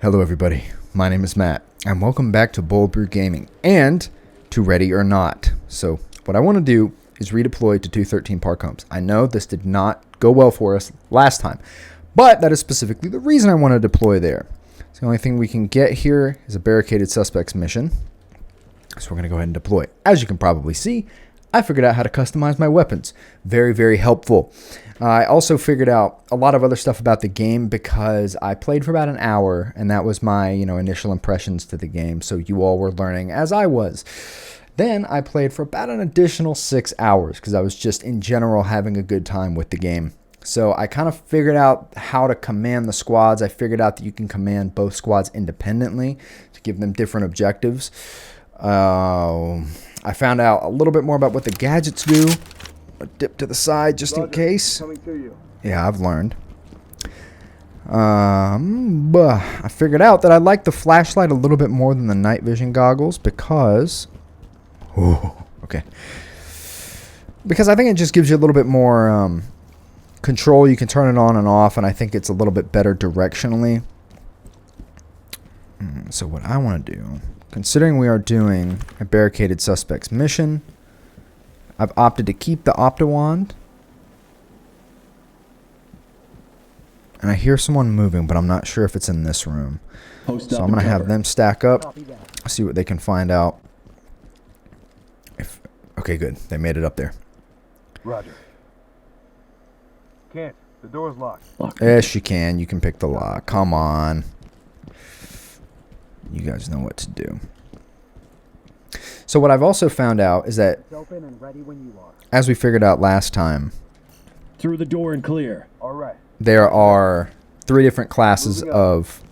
Hello everybody, my name is Matt, and welcome back to Bold Brew Gaming, and to Ready or Not. So, what I want to do is redeploy to 213 Park Homes. I know this did not go well for us last time, but that is specifically the reason I want to deploy there. So the only thing we can get here is a barricaded suspects mission, so we're going to go ahead and deploy. As you can probably see, I figured out how to customize my weapons. Very, very helpful. I also figured out a lot of other stuff about the game because I played for about an hour, and that was my, initial impressions to the game. So you all were learning as I was. Then I played for about an additional 6 hours because I was just in general having a good time with the game. So I kind of figured out how to command the squads. I figured out that you can command both squads independently to give them different objectives. I found out a little bit more about what the gadgets do. A dip to the side just in case. Coming to you. Yeah, I've learned. I figured out that I like the flashlight a little bit more than the night vision goggles because... okay. Because I think it just gives you a little bit more control. You can turn it on and off, and I think it's a little bit better directionally. So what I want to do... Considering we are doing a barricaded suspects mission, I've opted to keep the Optiwand. And I hear someone moving, but I'm not sure if it's in this room. So I'm going to have them stack up, see what they can find out. Okay, good. They made it up there. Roger. Can't. The door's locked. Yes, you can. You can pick the lock. Come on. You guys know what to do. So what I've also found out is that, as we figured out last time, through the door and clear. All right. There are 3 different classes of...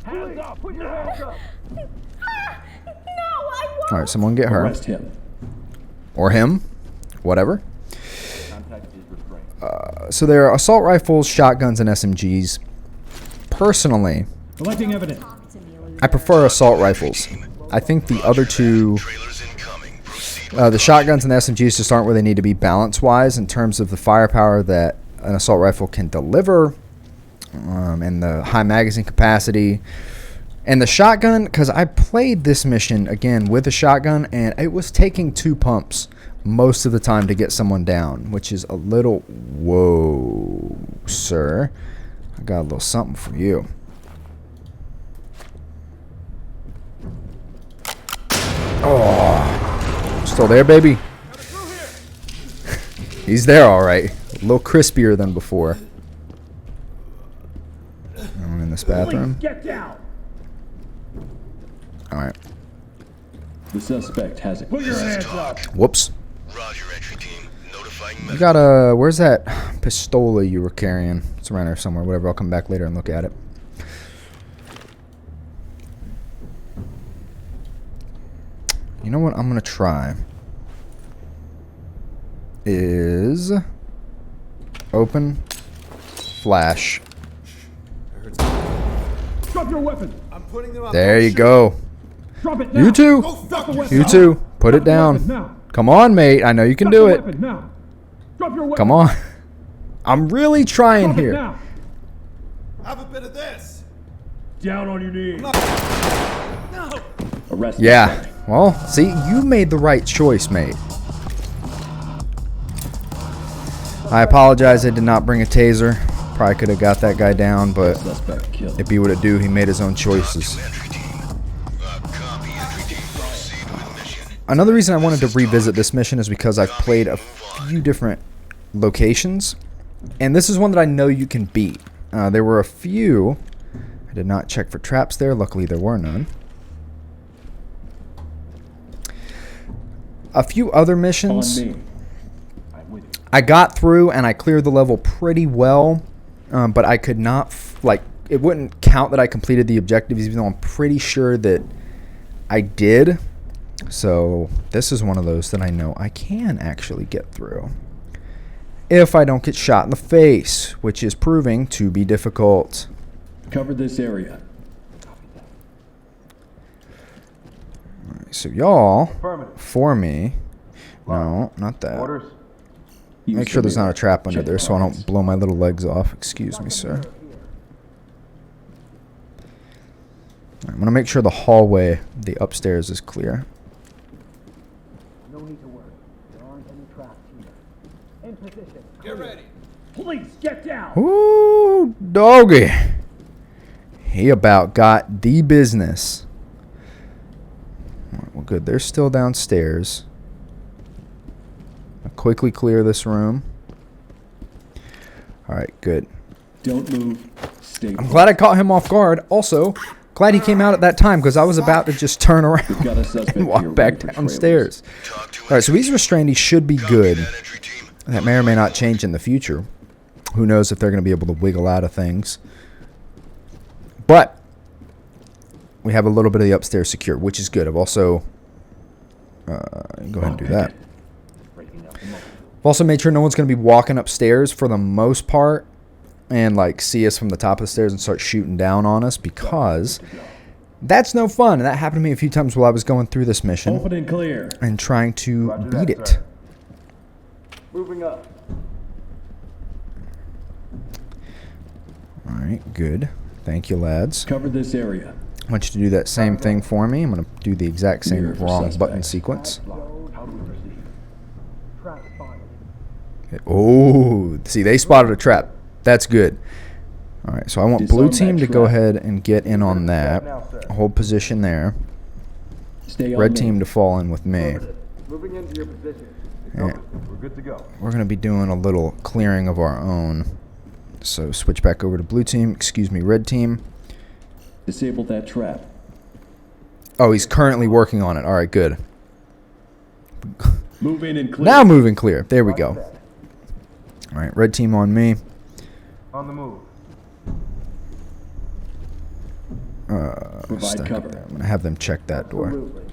Hands up! Put your hands up! No, I won't. Alright, someone get her. Arrest him. Or him. Whatever. So there are assault rifles, shotguns, and SMGs. Personally, Collecting evidence. I prefer assault rifles. I think the other two, the shotguns and the SMGs, just aren't where they need to be balance-wise in terms of the firepower that an assault rifle can deliver, and the high magazine capacity. And the shotgun, because I played this mission, again, with a shotgun, and it was taking 2 pumps most of the time to get someone down, which is a little... Whoa, sir. I got a little something for you. Oh, still there, baby? He's there, all right. A little crispier than before. I'm in this bathroom. Get down. All right. The suspect has it. Put your hands up. Whoops. Roger, entry team. Notifying You got a... Where's that pistola you were carrying? It's around here somewhere. Whatever. I'll come back later and look at it. You know what I'm going to try is open flash. Drop your weapon. I'm putting them up. There you go. Drop it now. You too. Go fuck the yourself. You too. Put it Drop your weapon down. now. Come on, mate. I know you can Drop do your it. weapon now. Drop your weapon. Come on. I'm really trying Drop it here. now. Have a bit of this. Down on your knees. No. Arrest. Yeah. Well, see, you made the right choice, mate. I apologize I did not bring a taser. Probably could have got that guy down, but Suspect killed. it be what it do. He made his own choices. entry team. Copy, entry team. Proceed with mission. Another reason I wanted to revisit this mission is because I've played a few different locations, and this is one that I know you can beat. There were a few. I did not check for traps there. Luckily, there were none. A few other missions On me. I'm with you. I got through and I cleared the level pretty well, but I could not, it wouldn't count that I completed the objectives, even though I'm pretty sure that I did. So this is one of those that I know I can actually get through if I don't get shot in the face, which is proving to be difficult. Cover this area. So y'all, Affirmative. for me, no, not that. Orders. Make sure there's not a trap under there so I don't blow my little legs off. Excuse me, sir. I'm going to make sure the hallway, the upstairs, is clear. No need to worry. There aren't any traps here. In position. Get ready. Police, get down! Ooh, doggy. He about got the business. All right, well, good. They're still downstairs. I'll quickly clear this room. All right, good. Don't move. Stay I'm put. glad I caught him off guard. Also, glad he came out at that time because I was about to just turn We've around got a suspect and walk here back ready for downstairs. Talk to All right, so he's restrained. He should be Copy good. that, entry team. That may or may not change in the future. Who knows if they're going to be able to wiggle out of things. But we have a little bit of the upstairs secure, which is good. I've also... go ahead and do that. I've also made sure no one's going to be walking upstairs for the most part and like see us from the top of the stairs and start shooting down on us, because that's no fun. And that happened to me a few times while I was going through this mission Open and clear. and trying to Roger beat that, it. sir. Moving up. All right, good. Thank you, lads. Cover this area. I want you to do that same thing for me. I'm going to do the exact same Mirror for wrong suspect. button sequence. How do we proceed? Trap spotted. Oh, see, they spotted a trap. That's good. All right, so I want blue Disarm team that to go trap. ahead and get in on that. Now, sir. Hold position there. Stay on Red me. team to fall in with me. Moving into your position. Yeah. We're good to go. We're going to be doing a little clearing of our own. So switch back over to blue team. Excuse me, red team. Disable that trap. Oh, he's currently working on it. All right, good. Move in and clear. Now moving clear. There we go. All right, red team on me. On the move. Provide Stuck cover. up there. I'm going to have them check that door. Absolutely.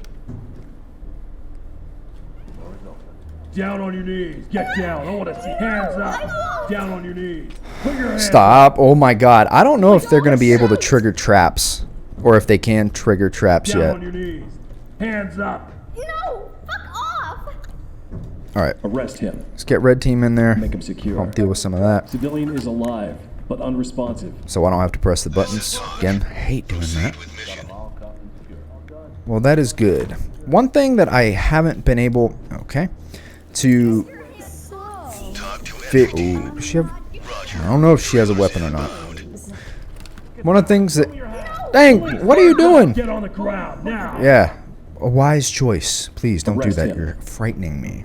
Down on your knees. Get down. I want to see hands up. Down on your knees. Put your hands Stop. Oh my god. I don't know if they're going to be able to trigger traps or if they can trigger traps down yet. on your knees. Hands up. No! Fuck off! All right. Arrest him. Let's get red team in there. Make him secure. I'll deal with some of that Civilian is alive, but unresponsive. so I don't have to press the buttons. Again, I hate doing that. With mission. Well, that is good. One thing that I haven't been able, to Talk to fit. entry team. Ooh, does she have? I don't know if she has a weapon or not. One of the things that. Dang! What are you doing? Get on the ground now. Yeah, a wise choice. Please don't do Arrest that. him. You're frightening me.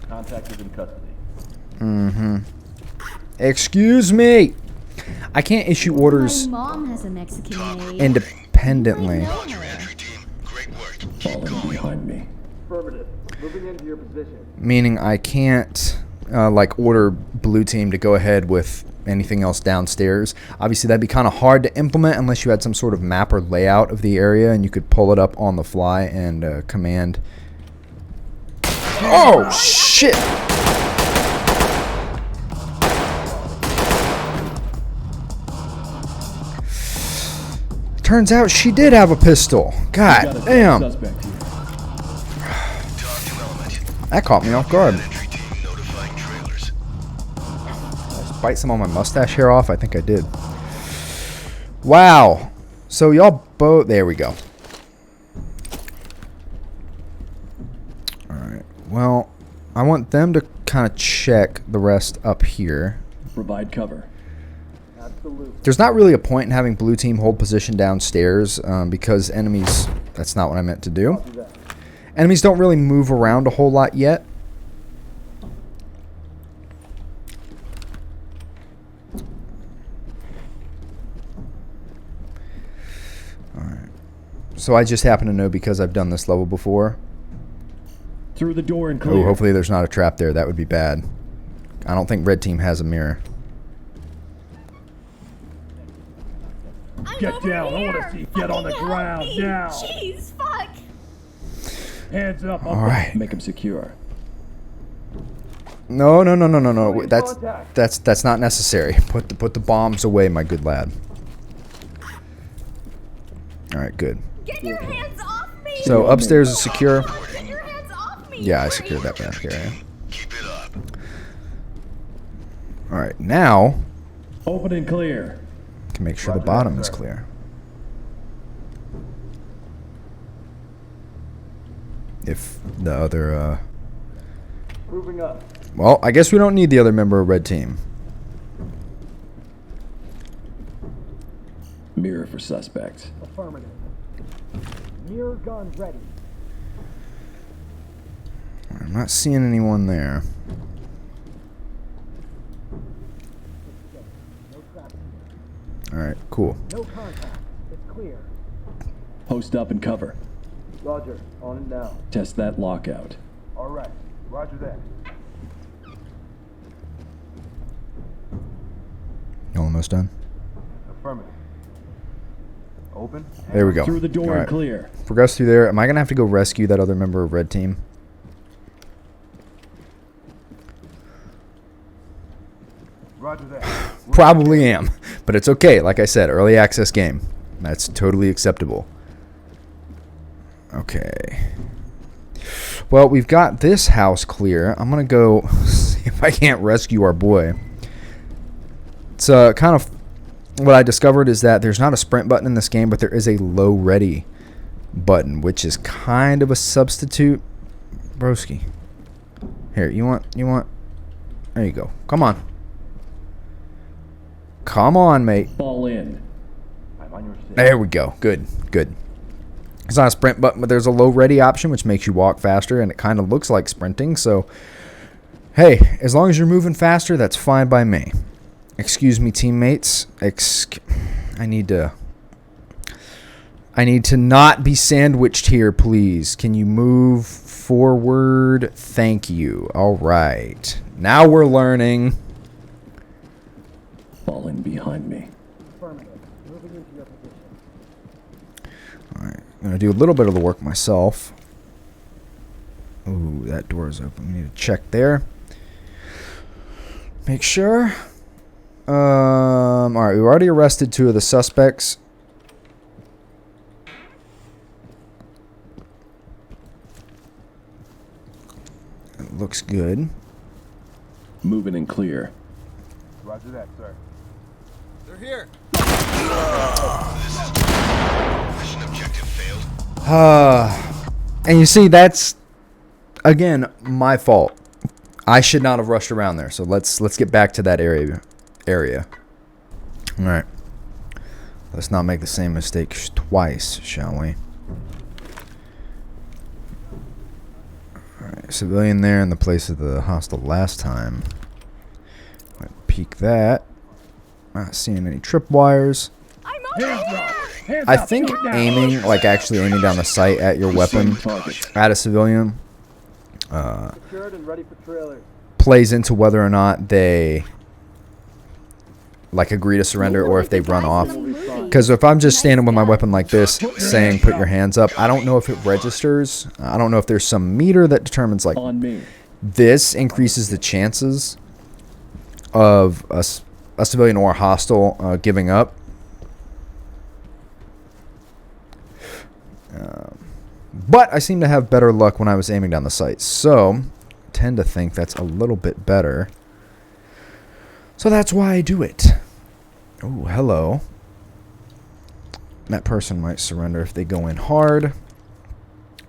Contact is in custody. Excuse me. I can't issue orders My mom has a Mexican maid. independently. Roger, entry team. Great work. Fall in behind me. Affirmative. Moving into your position. Meaning I can't like order blue team to go ahead with anything else downstairs. Obviously that'd be kind of hard to implement unless you had some sort of map or layout of the area and you could pull it up on the fly and command. Oh shit! Turns out she did have a pistol. Got God a damn. suspect here. Talk to element. That caught me off guard. Entry team notifying trailers. Bite some of my mustache hair off? I think I did. Wow. So y'all both... There we go. Alright. Well, I want them to kind of check the rest up here. Provide cover. Absolutely. There's not really a point in having blue team hold position downstairs because enemies... That's not what I meant to do. Enemies don't really move around a whole lot yet. Alright. So I just happen to know because I've done this level before. Through the door and Oh, clear. hopefully there's not a trap there. That would be bad. I don't think red team has a mirror. I'm Get over down. I here. wanna see- get on the Fucking ground help me. now. Jeez, fuck. Hands up. All right. Make him secure. No. That's not necessary. Put the bombs away, my good lad. All right, good. Get your hands off me. So upstairs is secure. Get your hands off me. Yeah, I Where secured are that you? back area. Keep it up. All right, now Open and clear. to make sure the bottom is clear. if the other, Moving up. well, I guess we don't need the other member of red team. Mirror for suspect. Affirmative. Mirror gun ready. I'm not seeing anyone there. No traps All right, cool. here. No contact. It's clear. Post up and cover. Roger. On it now. Test that lockout. All right. Roger that. You almost done? Affirmative. Open. There we go. Through the door All and right. clear. Progress through there. Am I going to have to go rescue that other member of red team? Roger that. Probably am, but it's okay. Like I said, early access game. That's totally acceptable. Okay. Well, we've got this house clear. I'm going to go see if I can't rescue our boy. It's kind of what I discovered is that there's not a sprint button in this game, but there is a low ready button, which is kind of a substitute. Broski. Here, you want, there you go. Come on. Come on, mate. Fall in. I'm on your six. There we go. Good, good. It's not a sprint button, but there's a low ready option, which makes you walk faster, and it kind of looks like sprinting. So, hey, as long as you're moving faster, that's fine by me. Excuse me, teammates. I need to not be sandwiched here, please. Can you move forward? Thank you. All right. Now we're learning. Fall in behind me. Affirmative. Moving into your position. All right. I'm going to do a little bit of the work myself. Ooh, that door is open. We need to check there. Make sure. All right. We already arrested 2 of the suspects. It looks good. Moving and clear. Roger that, sir. Mission objective failed. And you see, that's again my fault. I should not have rushed around there. So let's get back to that area. All right. Let's not make the same mistake twice, shall we? All right, civilian there in the place of the hostile last time. Peek that. Not seeing any tripwires. I'm over here! Hands I up, think do it now. aiming, like actually aiming down the sight at your weapon Target. at a civilian, Secured and ready for trailers. plays into whether or not they like agree to surrender or if they run off. Because if I'm just standing with my weapon like this, saying "put your hands up," I don't know if it registers. I don't know if there's some meter that determines like On me. this increases the chances of a civilian or a hostile giving up. But I seem to have better luck when I was aiming down the sight, so tend to think that's a little bit better. So that's why I do it. Oh, hello. That person might surrender if they go in hard.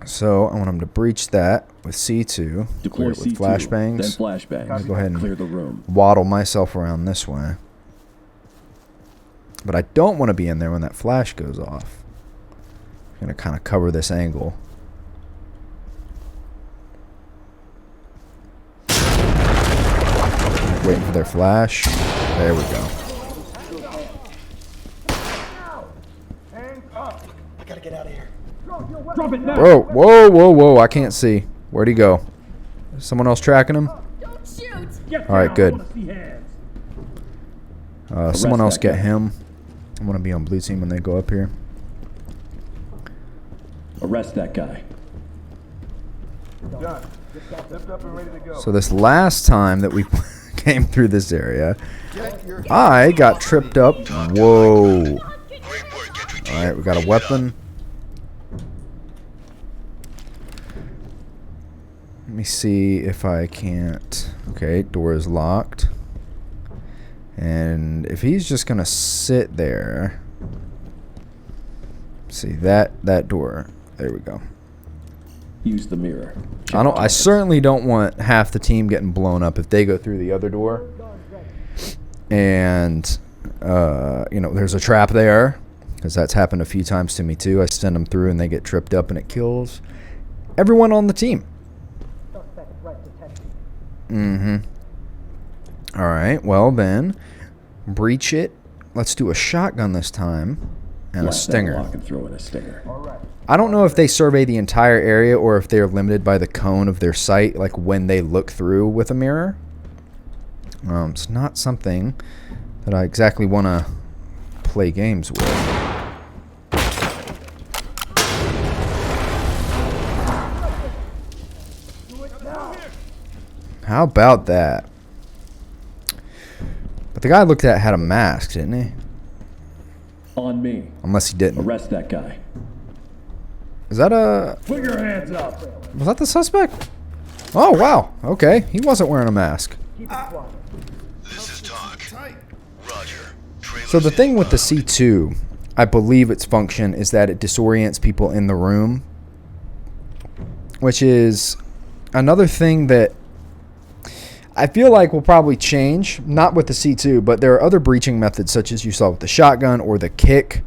So I want them to breach that with C2. Deploy Clear it with C2. flashbangs. Then flashbangs. Go ahead and Clear the room. waddle myself around this way. But I don't want to be in there when that flash goes off. I'm going to kind of cover this angle. Waiting for their flash. There we go. Hands up. Drop it now. Whoa, whoa, whoa, whoa. I can't see. Where'd he go? Is someone else tracking him? Don't shoot! Get All right, down. good. I wanna see hands. Someone else that get guy. him. I want to be on blue team when they go up here. Arrest that guy. Done. Zipped up and ready to go. So this last time that we came through this area, I got tripped up. Whoa. Great work, entry team. Alright, we got a weapon. Let me see if I can't. Okay, door is locked. And if he's just gonna sit there. See that door. There we go. Use the mirror. I certainly don't want half the team getting blown up if they go through the other door. And, there's a trap there. Because that's happened a few times to me, too. I send them through and they get tripped up and it kills everyone on the team. All right. Well, then, breach it. Let's do a shotgun this time. And a stinger. Lock and throw in a stinger. I don't know if they survey the entire area or if they're limited by the cone of their sight, like when they look through with a mirror. It's not something that I exactly want to play games with. How about that? But the guy I looked at had a mask, didn't he? On me. Unless he didn't. Arrest that guy. Is that a... Put your hands up. Was that the suspect? Oh, wow. Okay. He wasn't wearing a mask. This is Talk. Roger. So the thing with the C2, I believe its function is that it disorients people in the room. Which is another thing that I feel like will probably change. Not with the C2, but there are other breaching methods such as you saw with the shotgun or the kick.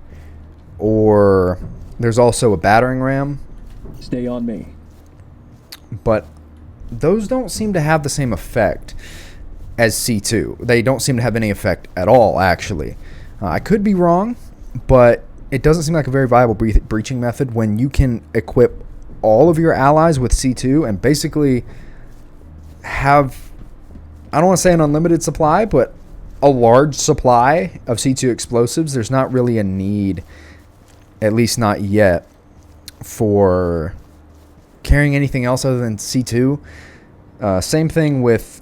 Or there's also a battering ram. Stay on me. But those don't seem to have the same effect as C2. They don't seem to have any effect at all, actually. I could be wrong, but it doesn't seem like a very viable breaching method when you can equip all of your allies with C2 and basically have, I don't want to say an unlimited supply, but a large supply of C2 explosives. There's not really a need, at least not yet, for carrying anything else other than C2. Same thing with,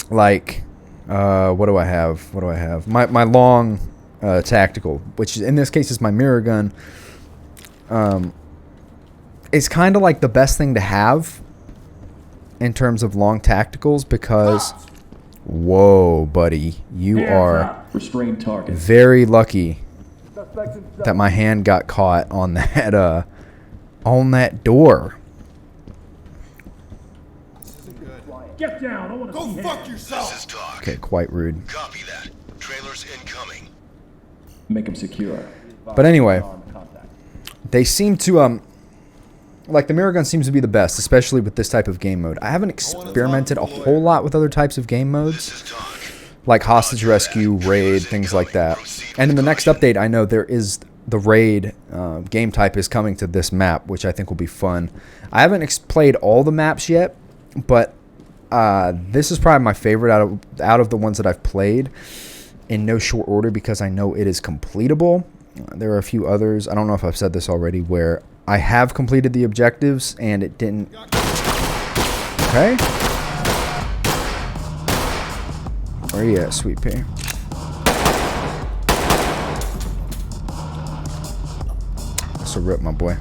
like, what do I have? My long tactical, which in this case is my mirror gun. It's kind of like the best thing to have in terms of long tacticals because, whoa, buddy, you are Restrain target. very lucky that my hand got caught on that door. Get down. I want to see hands. This is Talk. Okay, quite rude. Copy that. Trailers incoming. Make him secure. But anyway, they seem to like the mirror gun seems to be the best, especially with this type of game mode. I haven't experimented a whole lot with other types of game modes, This is Talk. like hostage rescue, raid, things like that. And in the next update, I know there is the raid game type is coming to this map, which I think will be fun. I haven't played all the maps yet, but this is probably my favorite out of the ones that I've played in no short order because I know it is completable. There are a few others, I don't know if I've said this already, where I have completed the objectives and it didn't. Okay. Where are you at, Sweet Pea? That's a rip, my boy.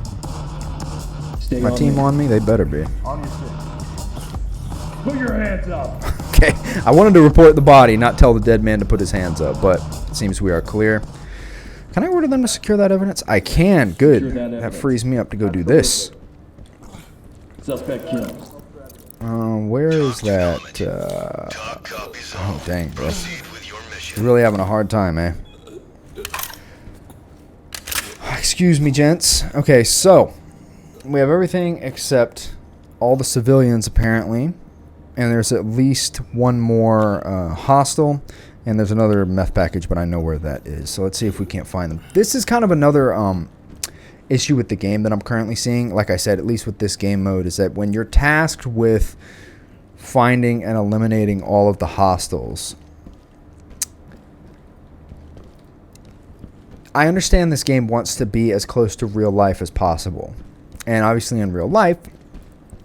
Stay My on team me. on me? They better be. Put your hands up. Okay, I wanted to report the body, not tell the dead man to put his hands up, but it seems we are clear. Can I order them to secure that evidence? I can. Good. Secure that That evidence. frees me up to go do this. Suspect killed. Where is that? Talk copies all. Oh, dang, bro. Proceed with your mission. You're really having a hard time, eh? Excuse me, gents. Okay, so we have everything except all the civilians, apparently. And there's at least one more hostile. And there's another meth package, but I know where that is. So let's see if we can't find them. This is kind of another issue with the game that I'm currently seeing. Like I said, at least with this game mode, is that when you're tasked with finding and eliminating all of the hostiles, I understand this game wants to be as close to real life as possible. And obviously in real life,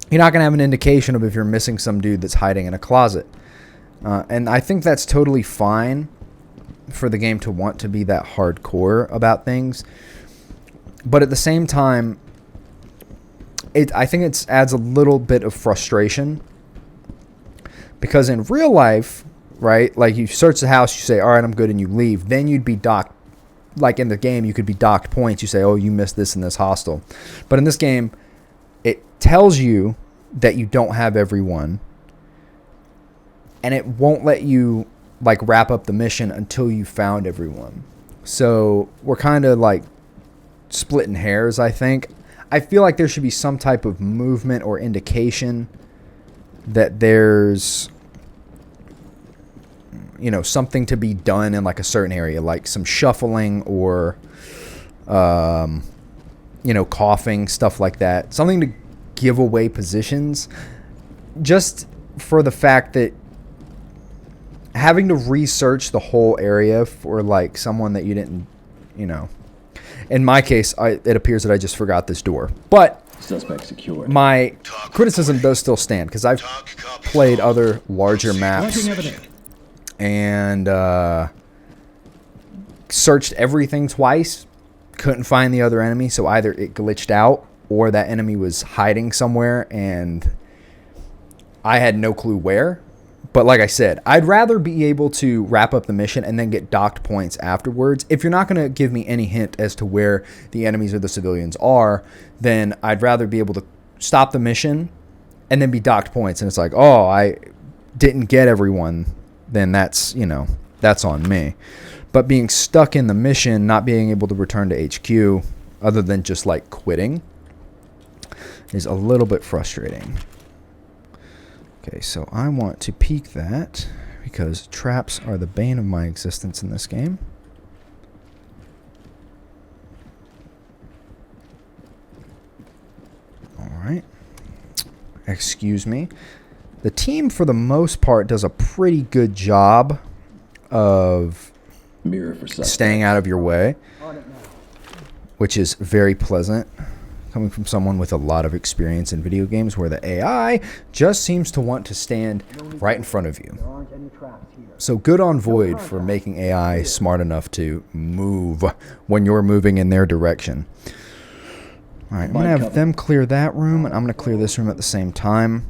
you're not going to have an indication of if you're missing some dude that's hiding in a closet. And I think that's totally fine for the game to want to be that hardcore about things. But at the same time, I think it adds a little bit of frustration. Because in real life, right, like you search the house, you say, all right, I'm good, and you leave. Then you'd be docked. Like in the game, you could be docked points. You say, oh, you missed this and this hostile. But in this game, tells you that you don't have everyone, and it won't let you like wrap up the mission until you found everyone. So we're kind of like splitting hairs, I think. I feel like there should be some type of movement or indication that there's, you know, something to be done in like a certain area, like some shuffling or, you know, coughing, stuff like that. Something to give away positions, just for the fact that having to research the whole area for like someone that you didn't, you know. In my case, it appears that I just forgot this door. But Suspect secured. my criticism does still stand, because I've played other larger maps Collecting evidence. and searched everything twice. Couldn't find the other enemy, so either it glitched out or that enemy was hiding somewhere and I had no clue where. But like I said, I'd rather be able to wrap up the mission and then get docked points afterwards. If you're not going to give me any hint as to where the enemies or the civilians are, then I'd rather be able to stop the mission and then be docked points. And it's like, oh, I didn't get everyone. Then that's, you know, that's on me. But being stuck in the mission, not being able to return to HQ, other than just like quitting, is a little bit frustrating. Okay, so I want to peek that because traps are the bane of my existence in this game. Alright. Excuse me. The team, for the most part, does a pretty good job of Mirror for suspect. staying out of your way, which is very pleasant. Coming from someone with a lot of experience in video games where the AI just seems to want to stand right in front of you. There aren't any traps here. So good on Void for making AI smart enough to move when you're moving in their direction. Alright, I'm going to have them clear that room, and I'm going to clear this room at the same time.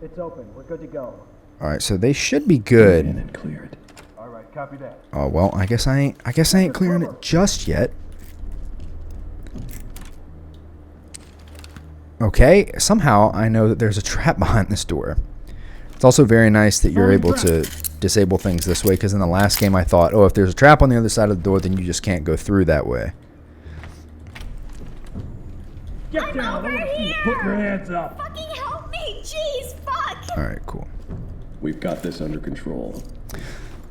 It's open. We're good to go. Alright, so they should be In good. and cleared. All right, copy that. Oh, well, I guess I ain't clearing it just yet. Okay, somehow I know that there's a trap behind this door. It's also very nice that you're able to disable things this way, because in the last game I thought, oh, if there's a trap on the other side of the door, then you just can't go through that way. Get down. I want to see you put your hands up. Fucking help me! Jeez, fuck! Alright, cool. We've got this under control.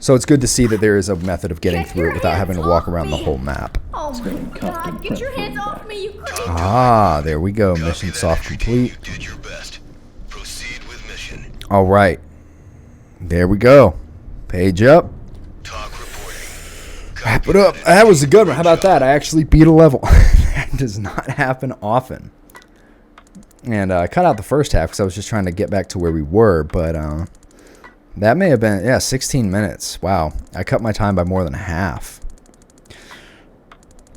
So it's good to see that there is a method of getting through it without having to walk around the whole map. Oh Staying my cuffed god, and get your prepped for hands off that. me, you crazy! Ah, there we go. Copy Mission that, soft entry complete. team. You did your best. Proceed with mission. Alright. There we go. Page up. Talk reporting. Wrap it up. That was a good one. How about that? I actually beat a level. That does not happen often. And I cut out the first half because I was just trying to get back to where we were. But that may have been, yeah, 16 minutes. Wow. I cut my time by more than half.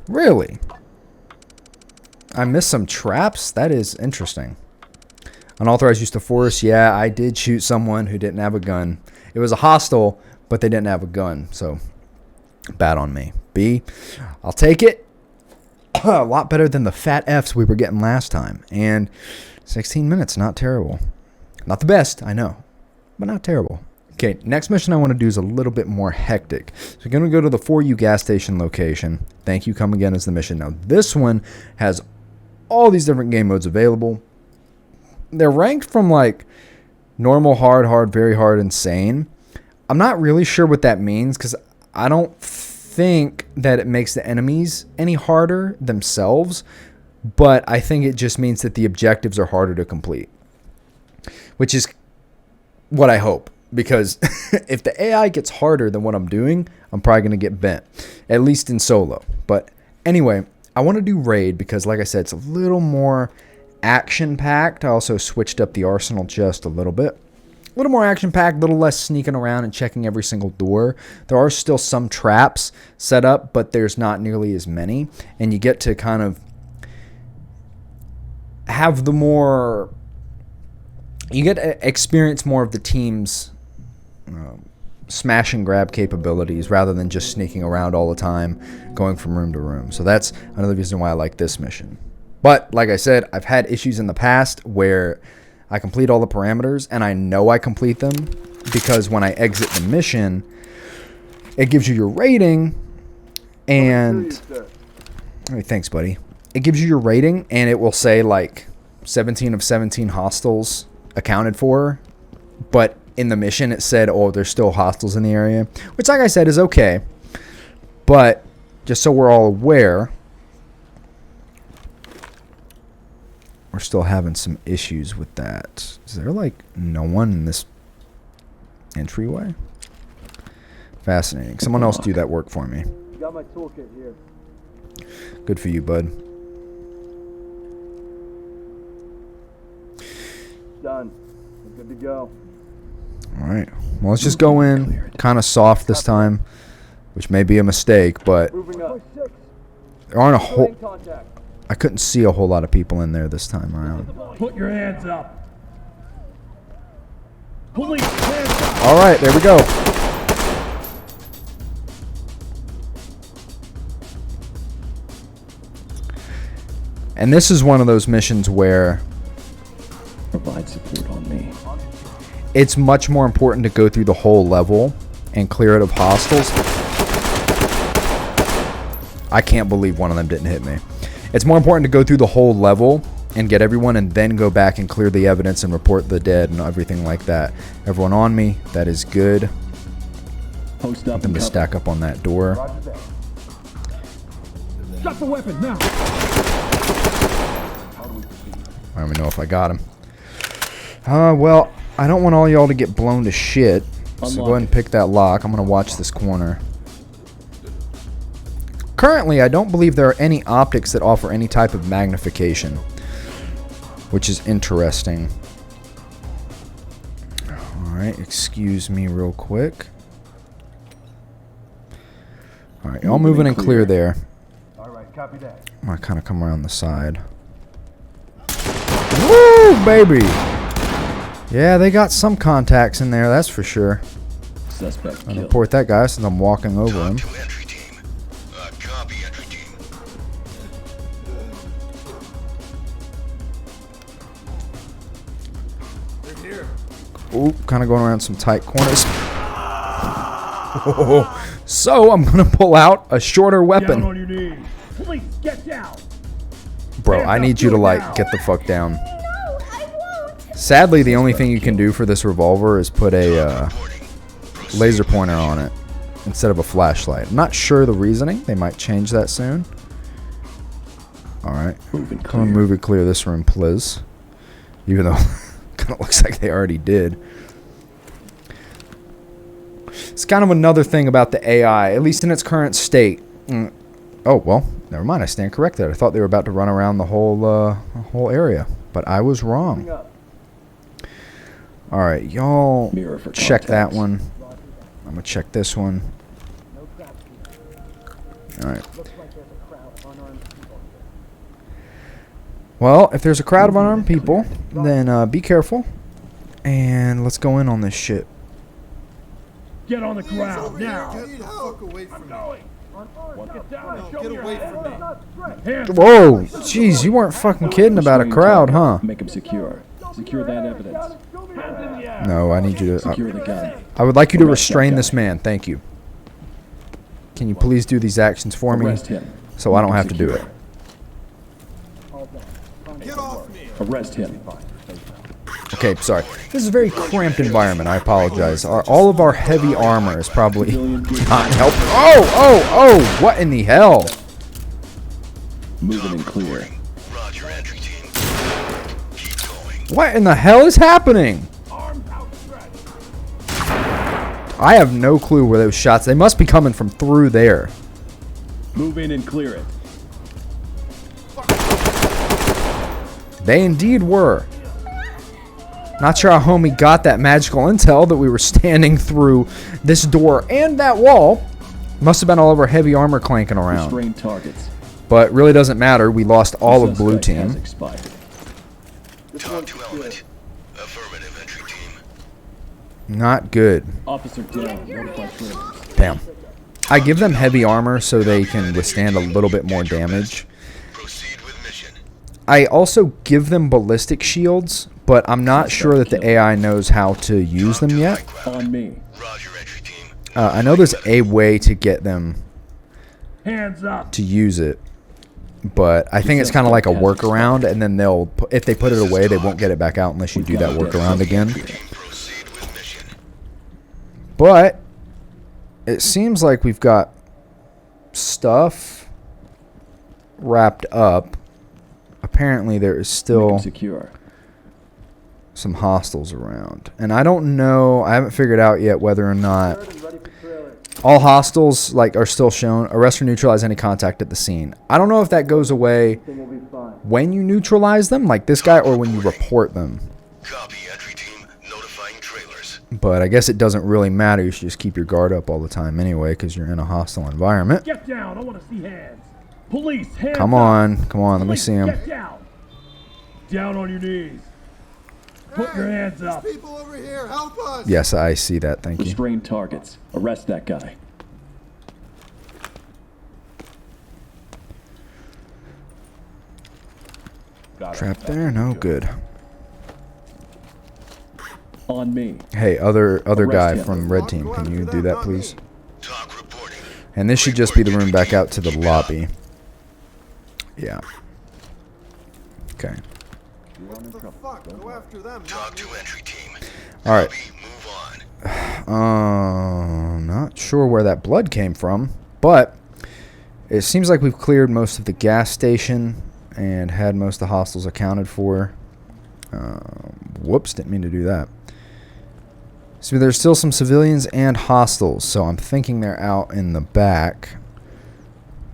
Really? I missed some traps? That is interesting. Unauthorized use of force. Yeah, I did shoot someone who didn't have a gun. It was a hostile, but they didn't have a gun. So, bad on me. B, I'll take it. A lot better than the fat Fs we were getting last time. And 16 minutes, not terrible. Not the best, I know, but not terrible. Okay, next mission I want to do is a little bit more hectic. So we're going to go to the 4U gas station location. Thank you, come again as the mission. Now, this one has all these different game modes available. They're ranked from like normal, hard, very hard, insane. I'm not really sure what that means because I don't think that it makes the enemies any harder themselves, but I think it just means that the objectives are harder to complete, which is what I hope, because if the AI gets harder than what I'm doing, I'm probably going to get bent, at least in solo. But anyway, I want to do raid because, like I said, it's a little more action-packed. I also switched up the arsenal just a little bit. A little more action-packed, a little less sneaking around and checking every single door. There are still some traps set up, but there's not nearly as many. And you get to kind of have the more... You get to experience more of the team's smash and grab capabilities rather than just sneaking around all the time, going from room to room. So that's another reason why I like this mission. But like I said, I've had issues in the past where I complete all the parameters and I know I complete them because when I exit the mission, it gives you your rating and... Hey, thanks, buddy. It gives you your rating and it will say like 17 of 17 hostiles accounted for. But in the mission, it said, oh, there's still hostiles in the area. Which, like I said, is okay. But just so we're all aware... We're still having some issues with that. Is there like no one in this entryway? Fascinating. Someone else do that work for me. Got my toolkit here. Good for you, bud. Done. We're good to go. Alright. Well, let's just go in kind of soft this time. Which may be a mistake, but Moving up. there aren't a whole... In contact. I couldn't see a whole lot of people in there this time around. Put your hands up. Police, hands up. Alright, there we go. And this is one of those missions where Provide support on me. it's much more important to go through the whole level and clear it of hostiles. I can't believe one of them didn't hit me. It's more important to go through the whole level and get everyone and then go back and clear the evidence and report the dead and everything like that. Everyone on me, that is good. Post Want up them and to cover. stack up on that door. Roger that. Drop the weapon now. I don't even know if I got him. Well, I don't want all y'all to get blown to shit. So go ahead and pick that lock. I'm going to watch this corner. Currently, I don't believe there are any optics that offer any type of magnification, which is interesting. Alright, excuse me real quick. Alright, y'all moving and clear there. Alright, copy that. I'm going to kind of come around the side. Woo, baby! Yeah, they got some contacts in there, that's for sure. Suspect I'll killed. report that guy since I'm walking over him. To entry team. Copy, entry team. Ooh, kind of going around some tight corners. So I'm gonna pull out a shorter Down weapon. on your knees. Police, get down. Bro, I need you to like get the fuck down. No, I won't. Sadly, the only thing you can do for this revolver is put a laser pointer on it instead of a flashlight. I'm not sure the reasoning. They might change that soon. Alright. Moving Come on, clear. move it clear this room, please. Even though kind of looks like they already did. It's kind of another thing about the AI, at least in its current state. Oh, well, never mind. I stand corrected. I thought they were about to run around the whole area, but I was wrong. Moving up. All right, y'all Mirror for check that contacts. one. I'm going to check this one. No traps here. All right. Looks like there's a crowd of unarmed people here. Well, if there's a crowd of unarmed people, then be careful. And let's go in on this shit. Get on the ground now. Get the fuck away from me. Get down and show Get me your away hands. from me. Hands. Whoa, jeez, you weren't fucking kidding about a Restrain crowd, target. huh? Make him secure. Secure that evidence. Hands in the air. No, I need you to... Secure the gun. I would like you to Arrest that restrain guy. this man. Thank you. Can you please do these actions for me Arrest him. so I don't Make have him to do it? secure. All done. Get off me. Arrest him. Okay, sorry. This is a very cramped environment. I apologize. All of our heavy armor is probably not helping. Oh! What in the hell? Moving and clear. Roger, entry team. Keep going. What in the hell is happening? Arms outstretched. I have no clue where those shots... They must be coming from through there. Move in and clear it. They indeed were. Not sure how homie got that magical intel that we were standing through this door and that wall. Must have been all of our heavy armor clanking around. Restrain targets. But really doesn't matter. We lost all of blue Suspect has team. expired. Talk to element. Affirmative, entry team. Not good. Officer down. Notify trailers. Damn. I give them heavy armor so they can withstand a little bit more damage. Proceed with mission. I also give them ballistic shields, but I'm not sure that the AI knows how to use them yet. On me. Roger, entry team. I know there's a way to get them Hands up. to use it, but I think it's kind of like a workaround, and then if they put it away, they won't get it back out unless you do that workaround again. Proceed with mission. But it seems like we've got stuff wrapped up. Apparently there is still Secure. some hostiles around, and I don't know, I haven't figured out yet whether or not all hostiles are still shown. Arrest or neutralize any contact at the scene. I don't know if that goes away when you neutralize them, like this guy, or when you report them. Copy, entry team. Notifying trailers. But I guess it doesn't really matter. You should just keep your guard up all the time anyway, because you're in a hostile environment. Get down. I want to see hands. Police, hands Come up. on, let me Police, see him. Get down. Down on your knees. Put your hands up. People over here, help us! Yes, I see that. Thank you. Restrain targets. Arrest that guy. Trap there? No good. On me. Hey, other guy him. from red team, can you do that, please? Talk reporting. And this should just be the room back out to the lobby. Yeah. Okay. What the fuck? Go after them, Talk to entry team. All right. Move on. Not sure where that blood came from, but it seems like we've cleared most of the gas station and had most of the hostiles accounted for. Whoops, didn't mean to do that. So there's still some civilians and hostiles, so I'm thinking they're out in the back,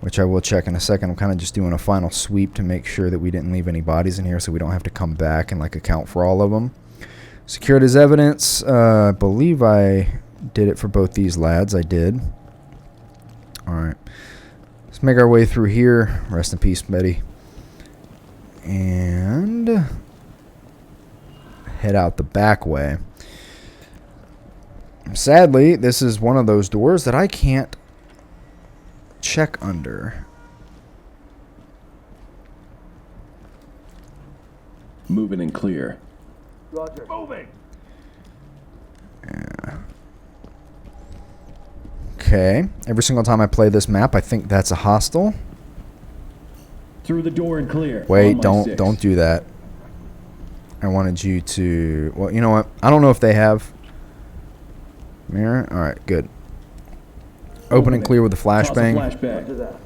which I will check in a second. I'm kind of just doing a final sweep to make sure that we didn't leave any bodies in here, so we don't have to come back and account for all of them. Secured as evidence. I believe I did it for both these lads. I did. Alright. Let's make our way through here. Rest in peace, Betty. And head out the back way. Sadly, this is one of those doors that I can't check under. Moving and clear. Roger. Moving. Yeah. Okay. Every single time I play this map, I think that's a hostile. Through the door and clear. Wait, On my 6. don't do that. I wanted you to... Well, you know what? I don't know if they have... Mirror? Alright, good. Open and clear with the Toss a flashbang. flashbang.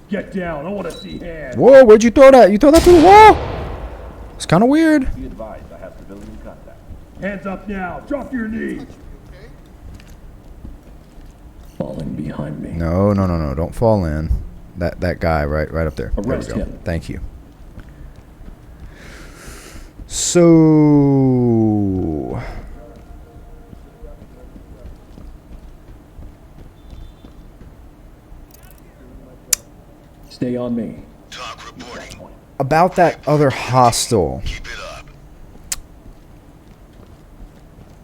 Get down. I want to see hands. Whoa, where'd you throw that? You throw that through the wall? It's kind of weird. Be advised, I have civilian contact. Hands up now. Drop your knees. Falling behind me. No. Don't fall in. That guy right up there. There we Arrest go. him. Thank you. So... Stay on me. Talk reporting. about that other hostile. Keep it up.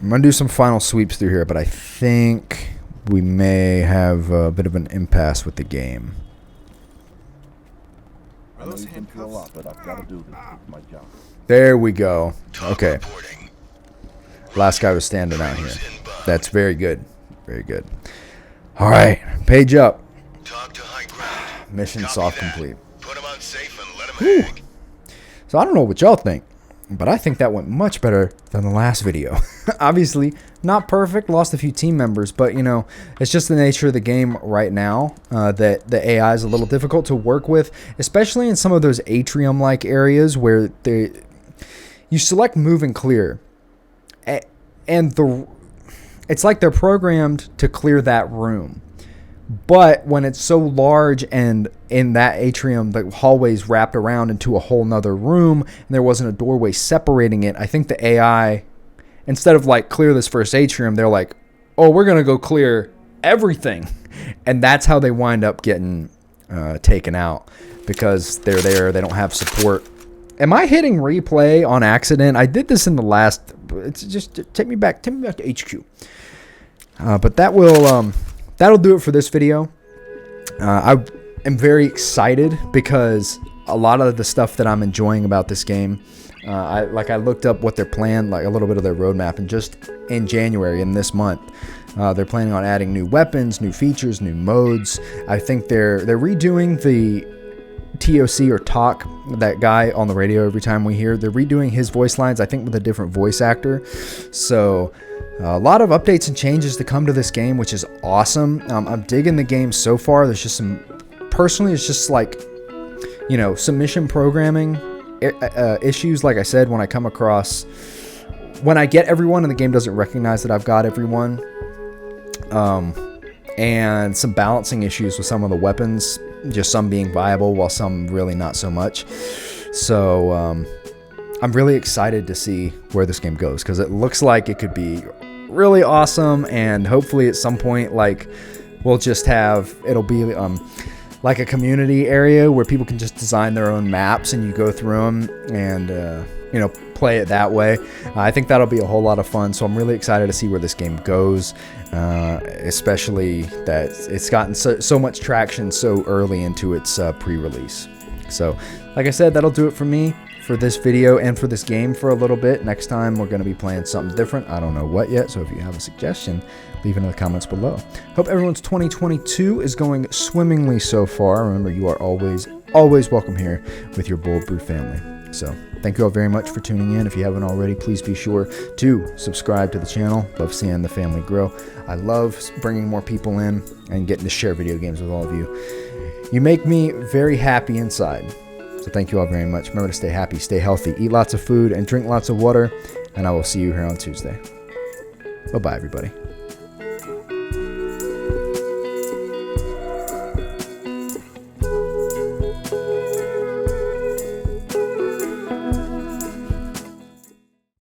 I'm going to do some final sweeps through here, but I think we may have a bit of an impasse with the game. Are those handcuffs? But I've got to do this. It's my job. There we go. Talk Okay. reporting. Last guy was standing out here. That's very good. Very good. All right. Page up. Talk to high ground. Mission Copy soft that. complete. Put him on safe and let him hang. So I don't know what y'all think, but I think that went much better than the last video. Obviously, not perfect, lost a few team members, but you know, it's just the nature of the game right now that the AI is a little difficult to work with, especially in some of those atrium-like areas where you select move and clear, and it's like they're programmed to clear that room. But when it's so large and in that atrium, the hallway's wrapped around into a whole nother room, and there wasn't a doorway separating it, I think the AI, instead of like clear this first atrium, they're like, oh, we're going to go clear everything. And that's how they wind up getting taken out, because they're there, they don't have support. Am I hitting replay on accident? I did this in the last, it's just, take me back to HQ. But that will... that'll do it for this video. I am very excited because a lot of the stuff that I'm enjoying about this game. I looked up what they're planning, like a little bit of their roadmap, and just in January, in this month, they're planning on adding new weapons, new features, new modes. I think they're redoing the TOC or talk, that guy on the radio every time we hear. They're redoing his voice lines, I think, with a different voice actor. So a lot of updates and changes to come to this game, which is awesome. I'm digging the game so far. There's just some, personally, it's just like, you know, some mission programming issues. Like I said, when I come across, when I get everyone and the game doesn't recognize that I've got everyone, and some balancing issues with some of the weapons, just some being viable while some really not so much. So I'm really excited to see where this game goes, because it looks like it could be really awesome, and hopefully at some point, like, we'll just have, it'll be like a community area where people can just design their own maps and you go through them and you know, play it that way. I think that'll be a whole lot of fun, so I'm really excited to see where this game goes, especially that it's gotten so much traction so early into its pre-release. So like I said, that'll do it for me for this video and for this game for a little bit. Next time we're going to be playing something different. I don't know what yet, so if you have a suggestion, leave it in the comments below. Hope everyone's 2022 is going swimmingly so far. Remember, you are always welcome here with your Bold Brew family. So thank you all very much for tuning in. If you haven't already, please be sure to subscribe to the channel. Love seeing the family grow. I love bringing more people in and getting to share video games with all of you. You make me very happy inside. So thank you all very much. Remember to stay happy, stay healthy, eat lots of food, and drink lots of water. And I will see you here on Tuesday. Bye-bye, everybody.